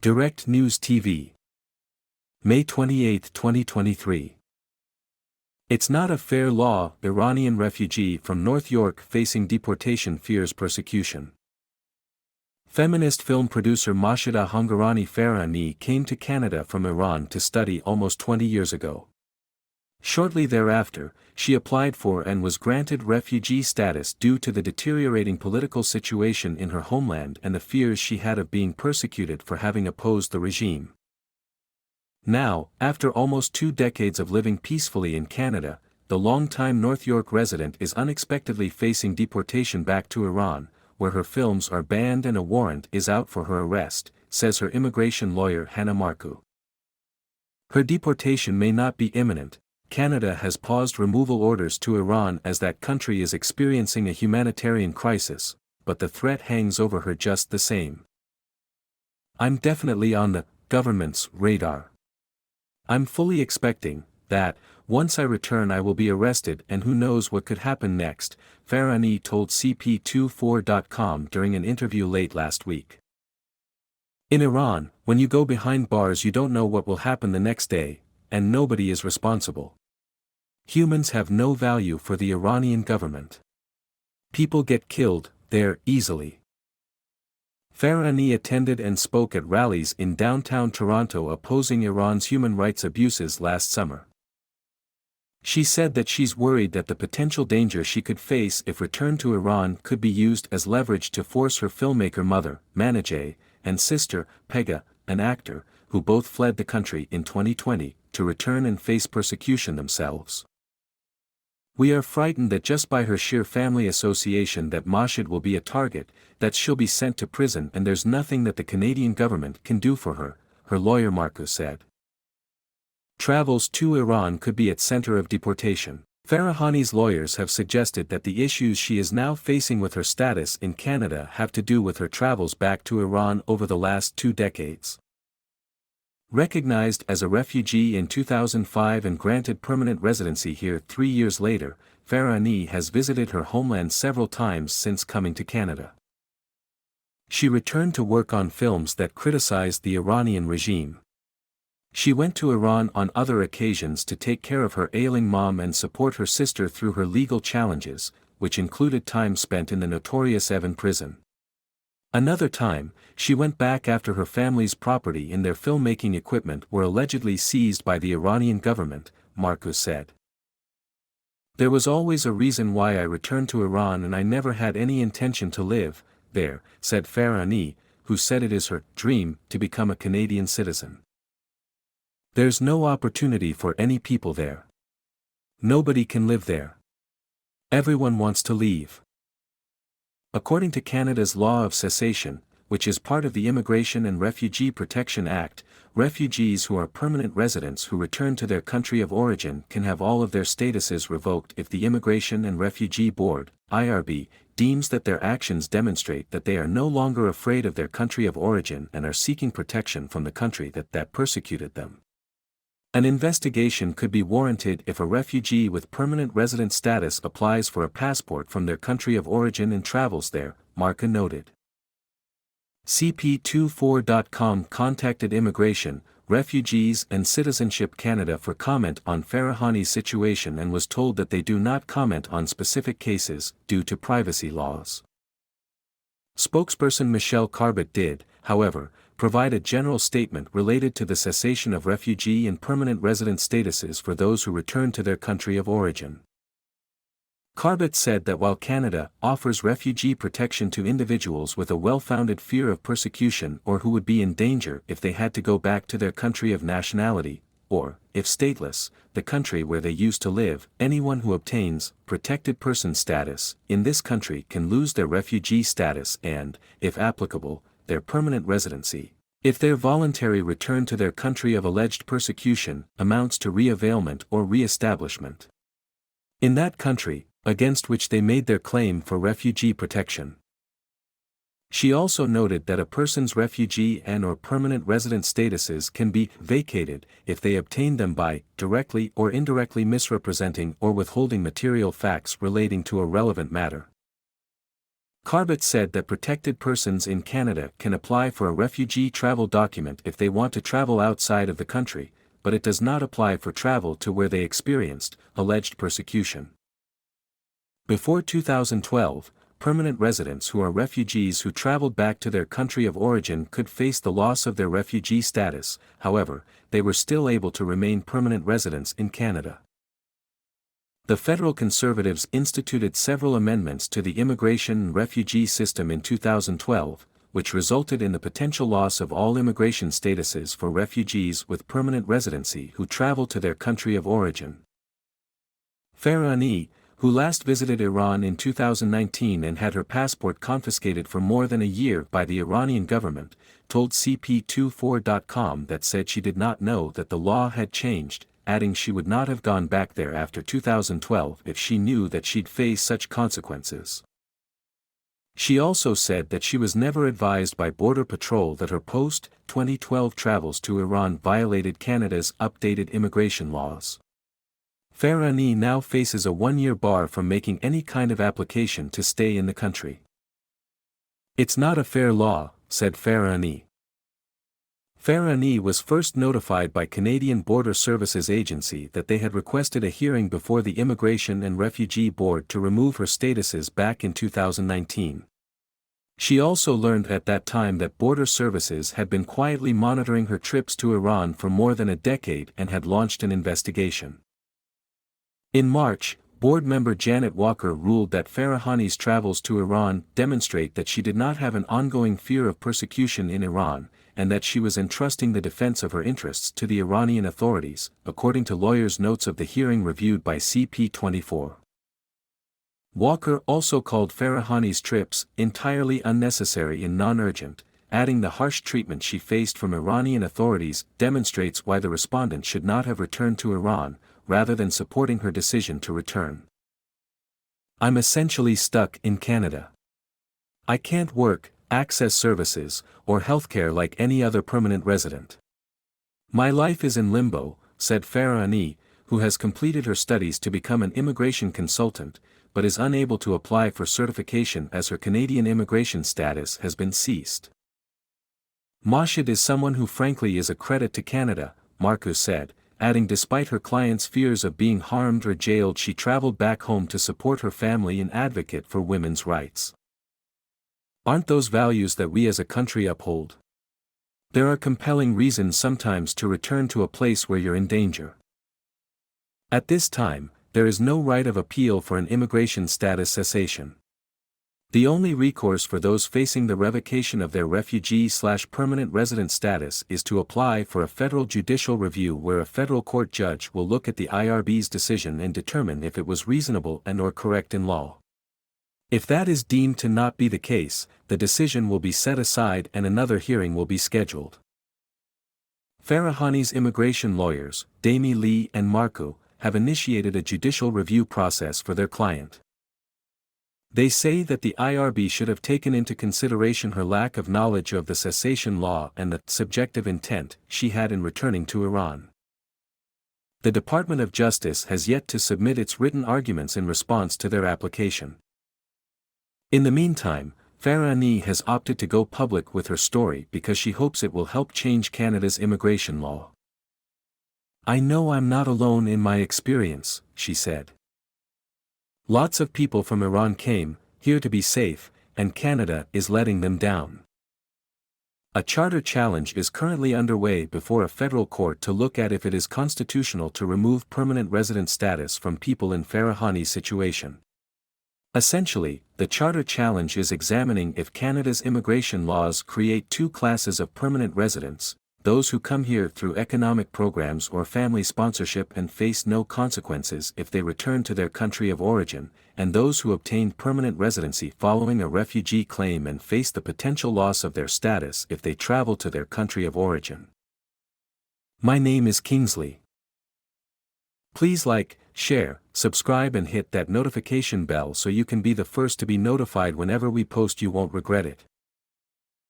Direct News TV. May 28, 2023. It's not a fair law. Iranian refugee from North York facing deportation fears persecution. Feminist film producer Mashida Hangarani Farahani came to Canada from Iran to study almost 20 years ago. Shortly thereafter, she applied for and was granted refugee status due to the deteriorating political situation in her homeland and the fears she had of being persecuted for having opposed the regime. Now, after almost 2 decades of living peacefully in Canada, the longtime North York resident is unexpectedly facing deportation back to Iran, where her films are banned and a warrant is out for her arrest, says her immigration lawyer Hannah Marku. Her deportation may not be imminent. Canada has paused removal orders to Iran as that country is experiencing a humanitarian crisis, but the threat hangs over her just the same. "I'm definitely on the government's radar. I'm fully expecting that, once I return I will be arrested and who knows what could happen next," Farahani told CP24.com during an interview late last week. "In Iran, when you go behind bars you don't know what will happen the next day, and nobody is responsible. Humans have no value for the Iranian government. People get killed there easily." Farahani attended and spoke at rallies in downtown Toronto opposing Iran's human rights abuses last summer. She said that she's worried that the potential danger she could face if returned to Iran could be used as leverage to force her filmmaker mother, Manijeh, and sister, Pegah, an actor, who both fled the country in 2020, to return and face persecution themselves. "We are frightened that just by her sheer family association that Mashid will be a target, that she'll be sent to prison and there's nothing that the Canadian government can do for her," her lawyer Marku said. Travels to Iran could be at center of deportation. Farahani's lawyers have suggested that the issues she is now facing with her status in Canada have to do with her travels back to Iran over the last 2 decades. Recognized as a refugee in 2005 and granted permanent residency here 3 years later, Farahani has visited her homeland several times since coming to Canada. She returned to work on films that criticized the Iranian regime. She went to Iran on other occasions to take care of her ailing mom and support her sister through her legal challenges, which included time spent in the notorious Evin prison. Another time, she went back after her family's property and their filmmaking equipment were allegedly seized by the Iranian government, Marku said. "There was always a reason why I returned to Iran and I never had any intention to live there," said Farahani, who said it is her dream to become a Canadian citizen. "There's no opportunity for any people there. Nobody can live there. Everyone wants to leave." According to Canada's Law of Cessation, which is part of the Immigration and Refugee Protection Act, refugees who are permanent residents who return to their country of origin can have all of their statuses revoked if the Immigration and Refugee Board, IRB, deems that their actions demonstrate that they are no longer afraid of their country of origin and are seeking protection from the country that persecuted them. An investigation could be warranted if a refugee with permanent resident status applies for a passport from their country of origin and travels there, Marku noted. CP24.com contacted Immigration, Refugees and Citizenship Canada for comment on Farahani's situation and was told that they do not comment on specific cases due to privacy laws. Spokesperson Michelle Carbett did, however, provide a general statement related to the cessation of refugee and permanent resident statuses for those who return to their country of origin. Carbett said that while Canada offers refugee protection to individuals with a well-founded fear of persecution or who would be in danger if they had to go back to their country of nationality, or, if stateless, the country where they used to live, anyone who obtains protected person status in this country can lose their refugee status and, if applicable, their permanent residency, if their voluntary return to their country of alleged persecution amounts to re-availment or re-establishment in that country, against which they made their claim for refugee protection. She also noted that a person's refugee and/or permanent resident statuses can be vacated if they obtain them by directly or indirectly misrepresenting or withholding material facts relating to a relevant matter. Carbett said that protected persons in Canada can apply for a refugee travel document if they want to travel outside of the country, but it does not apply for travel to where they experienced alleged persecution. Before 2012, permanent residents who are refugees who traveled back to their country of origin could face the loss of their refugee status. However, they were still able to remain permanent residents in Canada. The federal Conservatives instituted several amendments to the immigration and refugee system in 2012, which resulted in the potential loss of all immigration statuses for refugees with permanent residency who travel to their country of origin. Farah Ani, who last visited Iran in 2019 and had her passport confiscated for more than a year by the Iranian government, told CP24.com that said she did not know that the law had changed, adding she would not have gone back there after 2012 if she knew that she'd face such consequences. She also said that she was never advised by Border Patrol that her post-2012 travels to Iran violated Canada's updated immigration laws. Farah Ani now faces a one-year bar from making any kind of application to stay in the country. "It's not a fair law," said Farah Ani. Farah Ani was first notified by Canadian Border Services Agency that they had requested a hearing before the Immigration and Refugee Board to remove her statuses back in 2019. She also learned at that time that Border Services had been quietly monitoring her trips to Iran for more than a decade and had launched an investigation. In March, board member Janet Walker ruled that Farah Ani's travels to Iran demonstrate that she did not have an ongoing fear of persecution in Iran, and that she was entrusting the defense of her interests to the Iranian authorities, according to lawyers' notes of the hearing reviewed by CP24. Walker also called Farah Ani's trips entirely unnecessary and non-urgent, adding the harsh treatment she faced from Iranian authorities demonstrates why the respondent should not have returned to Iran, rather than supporting her decision to return. "I'm essentially stuck in Canada. I can't work, access services, or healthcare like any other permanent resident. My life is in limbo," said Farah Ani, who has completed her studies to become an immigration consultant, but is unable to apply for certification as her Canadian immigration status has been ceased. "Mashid is someone who frankly is a credit to Canada," Marcus said, adding despite her client's fears of being harmed or jailed she traveled back home to support her family and advocate for women's rights. "Aren't those values that we as a country uphold? There are compelling reasons sometimes to return to a place where you're in danger. At this time, there is no right of appeal for an immigration status cessation. The only recourse for those facing the revocation of their refugee/permanent resident status is to apply for a federal judicial review where a federal court judge will look at the IRB's decision and determine if it was reasonable and/or correct in law. If that is deemed to not be the case, the decision will be set aside and another hearing will be scheduled." Farah Ani's immigration lawyers, Damie Lee and Marco, have initiated a judicial review process for their client. They say that the IRB should have taken into consideration her lack of knowledge of the cessation law and the subjective intent she had in returning to Iran. The Department of Justice has yet to submit its written arguments in response to their application. In the meantime, Farah Ani has opted to go public with her story because she hopes it will help change Canada's immigration law. "I know I'm not alone in my experience," she said. "Lots of people from Iran came here to be safe, and Canada is letting them down." A charter challenge is currently underway before a federal court to look at if it is constitutional to remove permanent resident status from people in Farah Ani's situation. Essentially, the charter challenge is examining if Canada's immigration laws create two classes of permanent residents: those who come here through economic programs or family sponsorship and face no consequences if they return to their country of origin, and those who obtained permanent residency following a refugee claim and face the potential loss of their status if they travel to their country of origin. My name is Kingsley. Please like, share, subscribe and hit that notification bell so you can be the first to be notified whenever we post. You won't regret it.